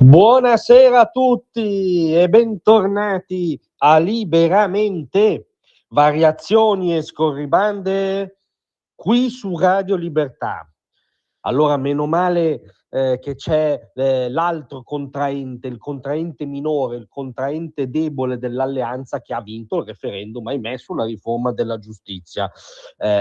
Buonasera a tutti e bentornati a Liberamente, variazioni e scorribande qui su Radio Libertà. Allora, meno male che c'è l'altro contraente, il contraente minore, il contraente debole dell'alleanza che ha vinto il referendum, ahimè, sulla riforma della giustizia.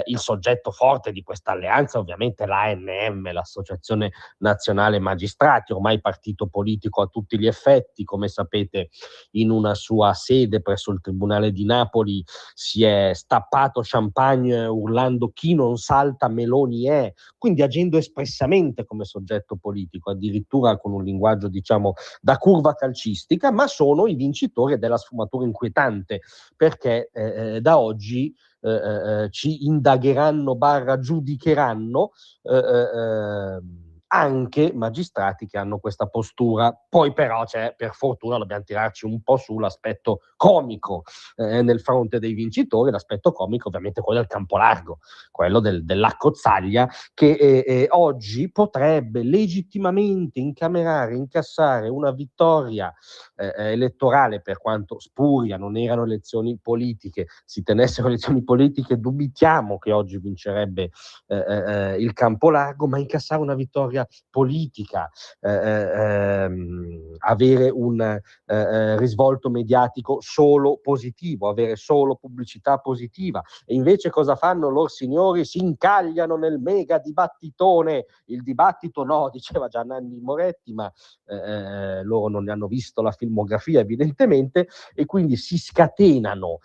Il soggetto forte di questa alleanza ovviamente è l'ANM, l'Associazione Nazionale Magistrati, ormai partito politico a tutti gli effetti, come sapete in una sua sede presso il Tribunale di Napoli si è stappato champagne urlando chi non salta Meloni è, quindi agendo espressamente come soggetto politico, addirittura con un linguaggio diciamo da curva calcistica, ma sono i vincitori della sfumatura inquietante, perché da oggi ci indagheranno barra giudicheranno anche magistrati che hanno questa postura. Poi però c'è, per fortuna, dobbiamo tirarci un po' su l'aspetto comico nel fronte dei vincitori, l'aspetto comico ovviamente quello del campo largo, quello dell'accozzaglia che oggi potrebbe legittimamente incassare una vittoria elettorale, per quanto spuria, non erano elezioni politiche, si tenessero elezioni politiche dubitiamo che oggi vincerebbe il campo largo, ma incassare una vittoria politica, avere un risvolto mediatico solo positivo, avere solo pubblicità positiva. E invece cosa fanno loro signori? Si incagliano nel mega dibattitone. Il dibattito no, diceva già Nanni Moretti, ma loro non ne hanno visto la filmografia evidentemente, e quindi si scatenano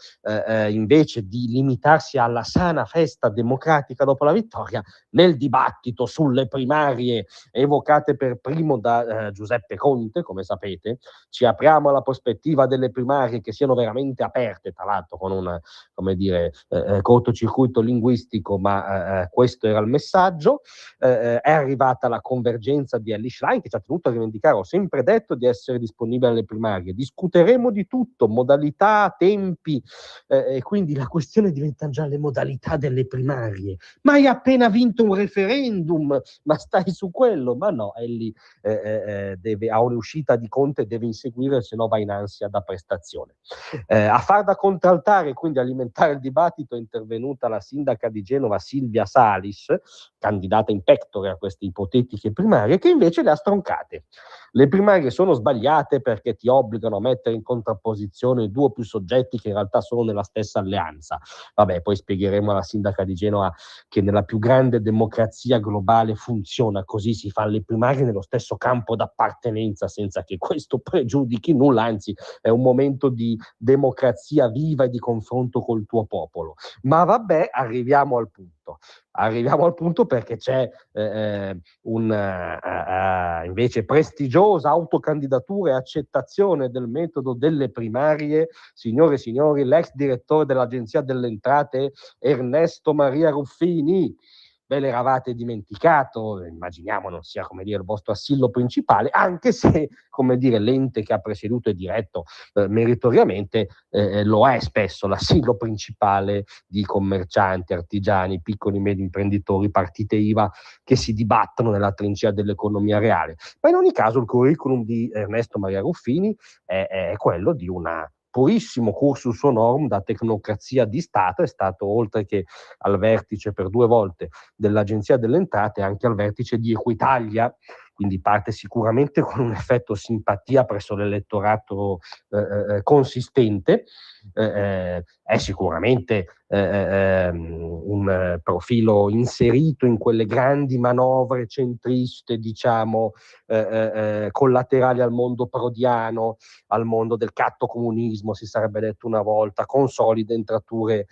invece di limitarsi alla sana festa democratica dopo la vittoria nel dibattito sulle primarie evocate per primo da Giuseppe Conte, come sapete. Ci apriamo alla prospettiva delle primarie che siano veramente aperte, tra l'altro con un, come dire, cortocircuito linguistico, ma questo era il messaggio. È arrivata la convergenza di Elly Schlein, che ci ha tenuto a rivendicare: ho sempre detto di essere disponibile alle primarie, discuteremo di tutto, modalità, tempi, e quindi la questione diventa già le modalità delle primarie. Ma hai appena vinto un referendum, ma stai su quello? Ma no, Elly a un'uscita di Conte deve inseguire, se no va in ansia da prestazione. A far da contraltare, quindi alimentare il dibattito, è intervenuta la sindaca di Genova Silvia Salis, candidata in pectore a queste ipotetiche primarie, che invece le ha stroncate. Le primarie sono sbagliate perché ti obbligano a mettere in contrapposizione due o più soggetti che in realtà sono nella stessa alleanza. Vabbè, poi spiegheremo alla sindaca di Genova che nella più grande democrazia globale funziona così, si fa le primarie nello stesso campo d'appartenenza senza che questo pregiudichi nulla, anzi è un momento di democrazia viva e di confronto col tuo popolo. Ma vabbè, arriviamo al punto. Arriviamo al punto perché c'è invece prestigiosa autocandidatura e accettazione del metodo delle primarie. Signore e signori, l'ex direttore dell'Agenzia delle Entrate Ernesto Maria Ruffini, ve l'eravate dimenticato, immaginiamo non sia, come dire, il vostro assillo principale, anche se, come dire, l'ente che ha presieduto e diretto meritoriamente lo è spesso l'assillo principale di commercianti, artigiani, piccoli e medi imprenditori, partite IVA che si dibattono nella trincea dell'economia reale. Ma in ogni caso il curriculum di Ernesto Maria Ruffini è quello di una purissimo cursus honorum da tecnocrazia di Stato. È stato, oltre che al vertice per 2 volte dell'Agenzia delle Entrate, anche al vertice di Equitalia, quindi parte sicuramente con un effetto simpatia presso l'elettorato consistente. È sicuramente un profilo inserito in quelle grandi manovre centriste, diciamo, collaterali al mondo prodiano, al mondo del cattocomunismo, si sarebbe detto una volta, con solide entrature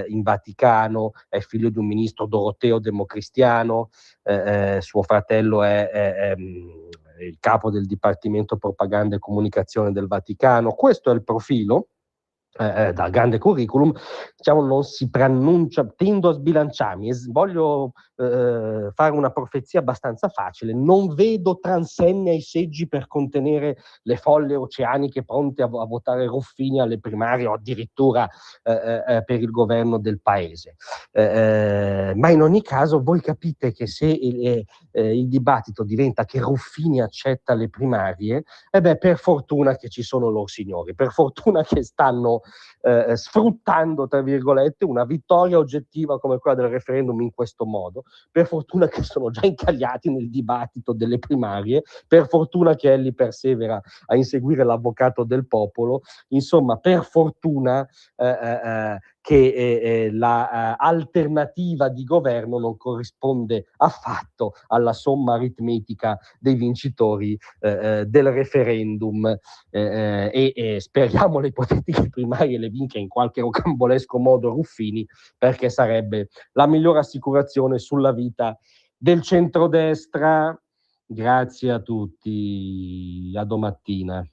in Vaticano. È figlio di un ministro doroteo democristiano, suo fratello è il capo del Dipartimento Propaganda e Comunicazione del Vaticano. Questo è il profilo. dal grande curriculum, diciamo, non si preannuncia, tendo a sbilanciarmi, voglio fare una profezia abbastanza facile: non vedo transenni ai seggi per contenere le folle oceaniche pronte a votare Ruffini alle primarie o addirittura per il governo del paese. Ma in ogni caso voi capite che se il dibattito diventa che Ruffini accetta le primarie, per fortuna che ci sono loro signori, per fortuna che stanno sfruttando, tra virgolette, una vittoria oggettiva come quella del referendum in questo modo. Per fortuna che sono già incagliati nel dibattito delle primarie, per fortuna che Elly persevera a inseguire l'avvocato del popolo, insomma, per fortuna che la alternativa di governo non corrisponde affatto alla somma aritmetica dei vincitori del referendum, e speriamo le ipotetiche primarie le vinca in qualche rocambolesco modo Ruffini, perché sarebbe la migliore assicurazione sulla vita del centrodestra. Grazie a tutti, a domattina.